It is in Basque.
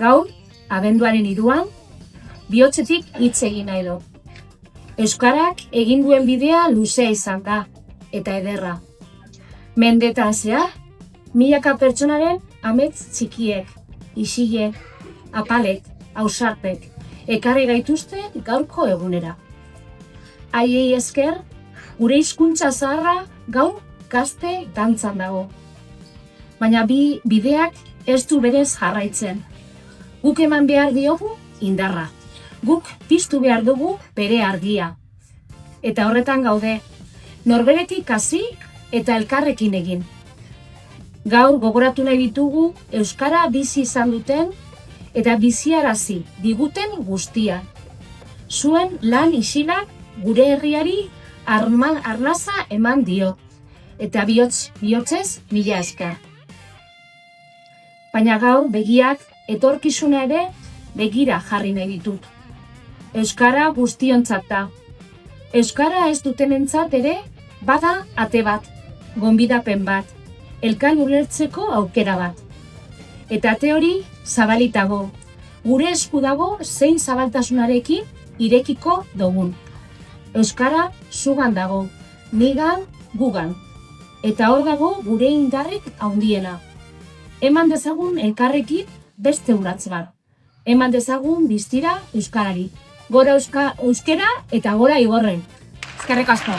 Gaur, abenduaren 3, bihotzetik hitz egin nahi dut. Euskarak egin duen bidea luzea izan da, eta ederra. Mendetan zehar, milaka pertsonaren amets txikiek, isiek, apalek, ausartek, ekarri gaituzte gaurko egunera. Haiei esker, gure hizkuntza zaharra gaur gazte dantzan dago. Baina bideak ez du berez jarraitzen. Guk eman behar diogu indarra. Guk piztu behar dugu bere argia. Eta horretan gaude, norberetik hasi eta elkarrekin egin. Gaur gogoratu nahi ditugu euskara bizi izan duten eta biziarazi diguten guztia. Zuen lan isilak gure herriari arnasa eman dio. Eta bihotzez mila esker. Baina gaur begiak etorkizuna ere begira jarri nahi ditut. Euskara guztiontzat da. Euskara ez dutenentzat ere bada ate bat, gonbidapen bat, elkar ulertzeko aukera bat. Eta ate hori zabalitago, gure esku dago zein zabaltasunarekin irekiko dugun. Euskara zugan dago, nigan, gugan. Eta hor dago gure indarrik handiena. Eman dezagun elkarrekin beste urrats bat. Eman dezagun distira euskarari. Gora euskera eta gora Igorren. Eskerrik asko.